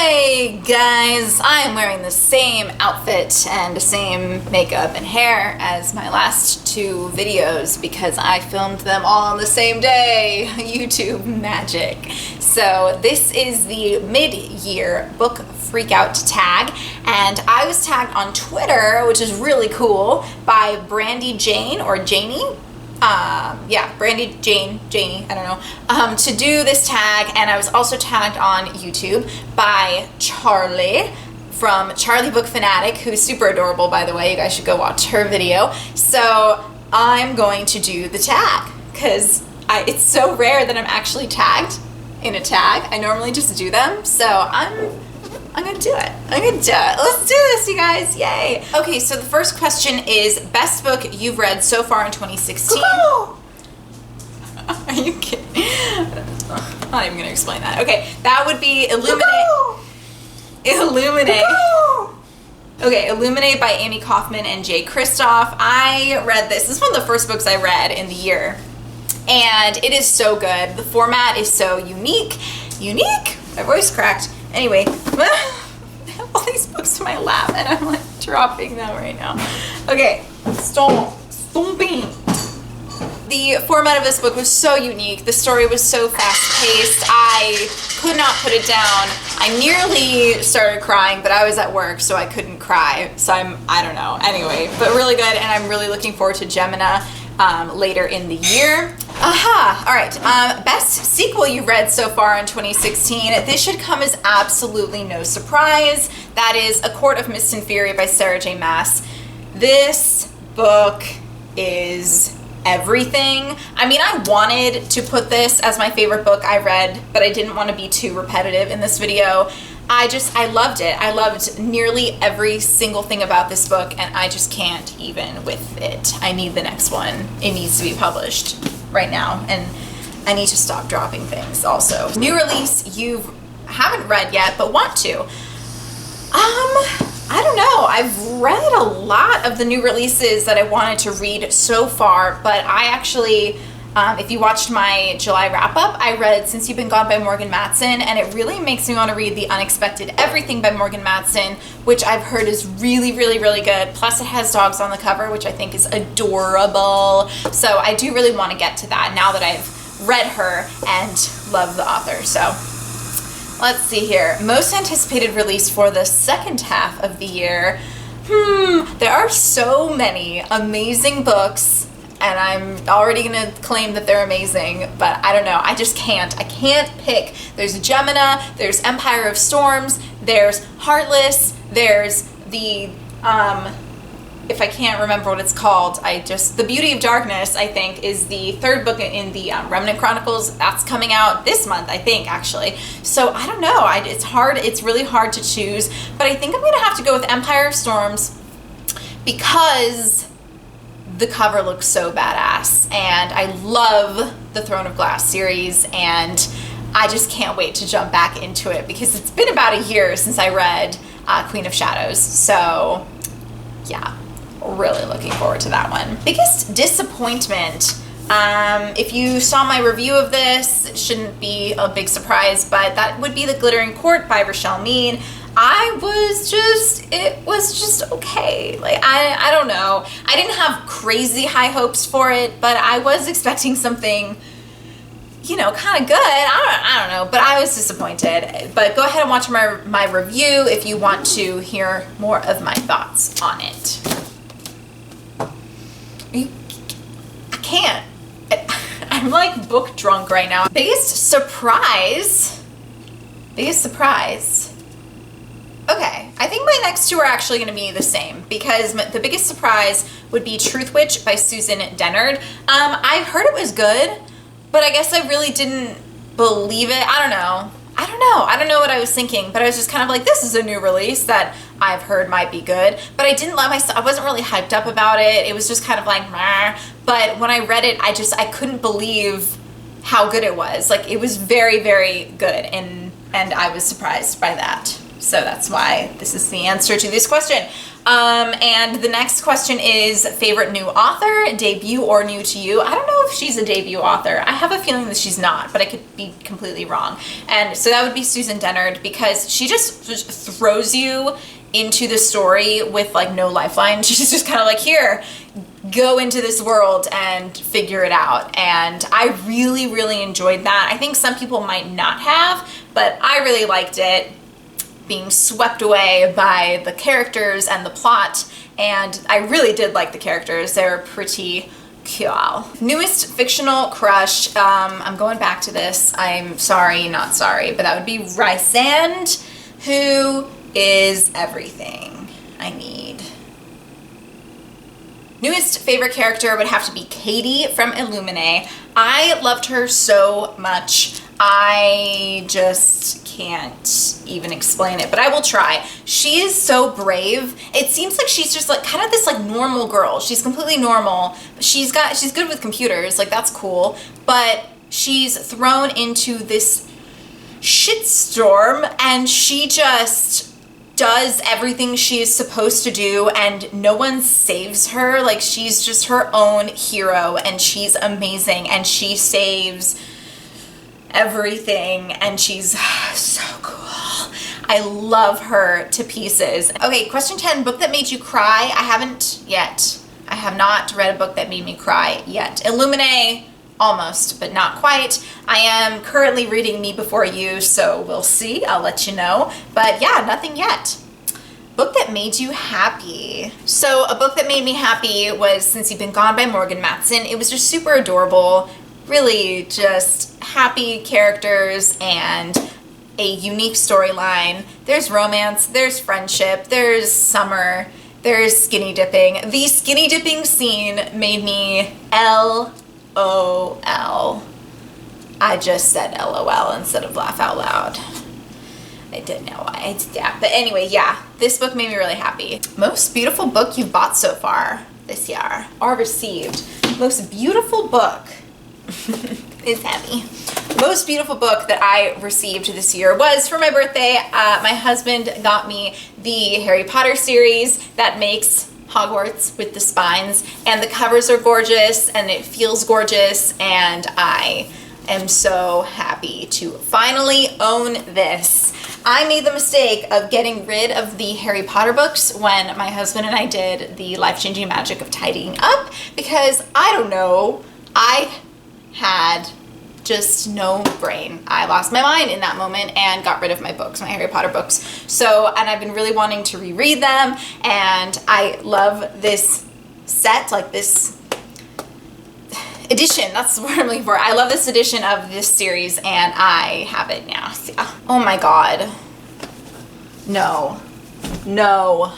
Hi guys, I'm wearing the same outfit and the same makeup and hair as my last two videos because I filmed them all on the same day. YouTube magic. So this is the mid-year book freakout tag, and I was tagged on Twitter, which is really cool, by Brandy Jane or Janie. Brandy Janie, I don't know, to do this tag, and I was also tagged on YouTube by Charlie from Charlie Book Fanatic, who's super adorable, by the way. You guys should go watch her video. So I'm going to do the tag because it's so rare that I'm actually tagged in a tag. I normally just do them, so I'm gonna do it. Let's do this, you guys. Yay. Okay, so the first question is best book you've read so far in 2016. Are you kidding? I'm not even gonna explain that. Okay, that would be Illuminate. Okay, Illuminate by Amy Kaufman and Jay Kristoff. I read this. This is one of the first books I read in the year, and it is so good. The format is so unique. My voice cracked. Anyway, all these books in my lap, and I'm like dropping them right now. Okay, stomping. The format of this book was so unique. The story was so fast-paced. I could not put it down. I nearly started crying, but I was at work, so I couldn't cry. So I don't know. Anyway, but really good, and I'm really looking forward to Gemina later in the year. All right, best sequel you've read so far in 2016. This should come as absolutely no surprise. That is A Court of Mist and Fury by Sarah J. Maas. This book is everything. I mean, I wanted to put this as my favorite book I read, but I didn't want to be too repetitive in this video. I loved it. I loved nearly every single thing about this book, and I just can't even with it. I need the next one. It needs to be published right now, and I need to stop dropping things also. New release you haven't read yet, but want to. I don't know. I've read a lot of the new releases that I wanted to read so far, but I actually, if you watched my July wrap-up, I read Since You've Been Gone by Morgan Matson, and it really makes me want to read The Unexpected Everything by Morgan Matson, which I've heard is really, really, really good. Plus it has dogs on the cover, which I think is adorable. So I do really want to get to that now that I've read her and love the author. So let's see here. Most anticipated release for the second half of the year. There are so many amazing books, and I'm already gonna claim that they're amazing, but I don't know. I just can't. I can't pick. There's Gemina, there's Empire of Storms, there's Heartless, there's the, if I can't remember what it's called, The Beauty of Darkness, I think, is the third book in the Remnant Chronicles. That's coming out this month, I think, actually. So I don't know. It's really hard to choose, but I think I'm gonna have to go with Empire of Storms because the cover looks so badass, and I love the Throne of Glass series, and I just can't wait to jump back into it because it's been about a year since I read Queen of Shadows. So yeah, really looking forward to that one. Biggest disappointment. If you saw my review of this, it shouldn't be a big surprise, but that would be The Glittering Court by Rochelle Mead. It was just okay. Like, I don't know. I didn't have crazy high hopes for it, but I was expecting something, kind of good. I don't know, but I was disappointed. But go ahead and watch my review if you want to hear more of my thoughts on it. I can't. I'm like book drunk right now. Biggest surprise. Okay, I think my next two are actually going to be the same because the biggest surprise would be Truth Witch by Susan Dennard. I heard it was good, but I guess I really didn't believe it. I don't know what I was thinking, but I was just kind of like, this is a new release that I've heard might be good, but I wasn't really hyped up about it. It was just kind of like, meh. But when I read it, I couldn't believe how good it was. Like, it was very, very good, and I was surprised by that. So that's why this is the answer to this question. And the next question is favorite new author, debut or new to you. I don't know if she's a debut author. I have a feeling that she's not, but I could be completely wrong. And so that would be Susan Dennard, because she just throws you into the story with like no lifeline. She's just kind of like, here, go into this world and figure it out. And I really, really enjoyed that. I think some people might not have, but I really liked it, being swept away by the characters and the plot. And I really did like the characters. They're pretty cool. Newest fictional crush. I'm going back to this. I'm sorry, not sorry, but that would be Rysand, who is everything I need. Newest favorite character would have to be Katie from Illuminae. I loved her so much. I just can't even explain it, but I will try. She is so brave. It seems like she's just like kind of this like normal girl. She's completely normal. She's good with computers, like that's cool, but she's thrown into this shitstorm and she just does everything she is supposed to do and no one saves her. Like she's just her own hero and she's amazing and she saves everything and she's so cool. I love her to pieces. Okay, question 10, book that made you cry. I haven't yet. I have not read a book that made me cry yet. Illuminae, almost, but not quite. I am currently reading Me Before You, so we'll see. I'll let you know. But yeah, nothing yet. Book that made you happy. So a book that made me happy was Since You've Been Gone by Morgan Matson. It was just super adorable. Really just happy characters and a unique storyline. There's romance, there's friendship, there's summer, there's skinny dipping. The skinny dipping scene made me LOL. I just said LOL instead of laugh out loud. I didn't know why I did that. But anyway, yeah, this book made me really happy. Most beautiful book you've bought so far this year or received. Most beautiful book is heavy. Most beautiful book that I received this year was for my birthday. My husband got me the Harry Potter series that makes Hogwarts with the spines, and the covers are gorgeous and it feels gorgeous, and I am so happy to finally own this. I made the mistake of getting rid of the Harry Potter books when my husband and I did the life-changing magic of tidying up because I don't know, I had just no brain. I lost my mind in that moment and got rid of my books, my Harry Potter books. So, and I've been really wanting to reread them, and I love this set, like this edition, that's the word I'm looking for. I love this edition of this series and I have it now. So, oh my god. No,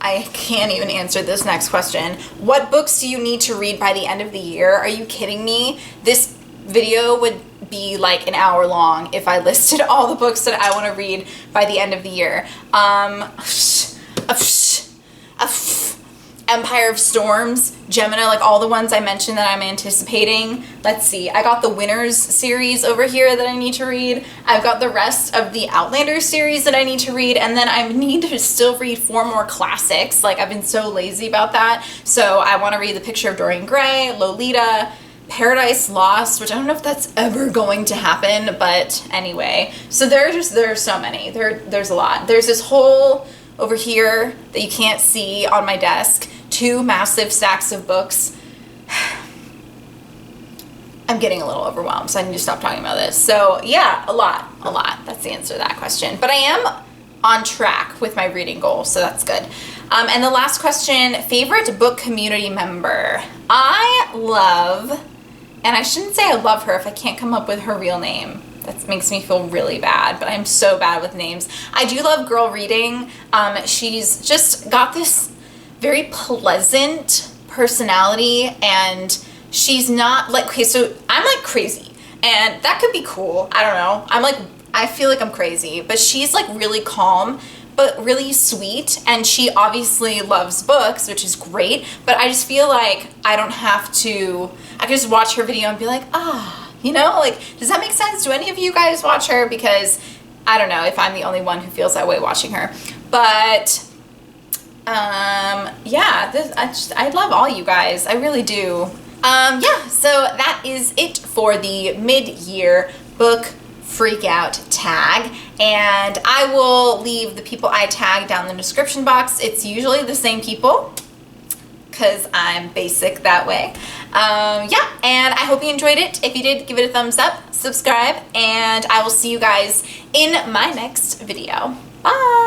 I can't even answer this next question. What books do you need to read by the end of the year? Are you kidding me? This video would be like an hour long if I listed all the books that I want to read by the end of the year. Empire of Storms, Gemini, like all the ones I mentioned that I'm anticipating. Let's see, I got the Winners series over here that I need to read. I've got the rest of the Outlander series that I need to read, and then I need to still read 4 more classics. Like I've been so lazy about that. So I want to read The Picture of Dorian Gray, Lolita, Paradise Lost, which I don't know if that's ever going to happen, but anyway. So there's so many. There's a lot. There's this whole over here that you can't see on my desk, 2 massive stacks of books. I'm getting a little overwhelmed, so I need to stop talking about this. So yeah, a lot. That's the answer to that question. But I am on track with my reading goal, so that's good. And the last question, favorite book community member. I love, and I shouldn't say I love her if I can't come up with her real name. That makes me feel really bad, but I'm so bad with names. I do love GirlReading. She's just got this very pleasant personality, and she's not like, okay, so I'm like crazy, and that could be cool. I don't know. I feel like I'm crazy, but she's like really calm, but really sweet, and she obviously loves books, which is great, but I just feel like I don't have to, I can just watch her video and be like, you know, like, does that make sense? Do any of you guys watch her? Because I don't know if I'm the only one who feels that way watching her. But Yeah, I love all you guys. I really do. Yeah, so that is it for the mid-year book freakout tag, and I will leave the people I tag down in the description box. It's usually the same people because I'm basic that way. Yeah, and I hope you enjoyed it. If you did, give it a thumbs up, subscribe, and I will see you guys in my next video. Bye!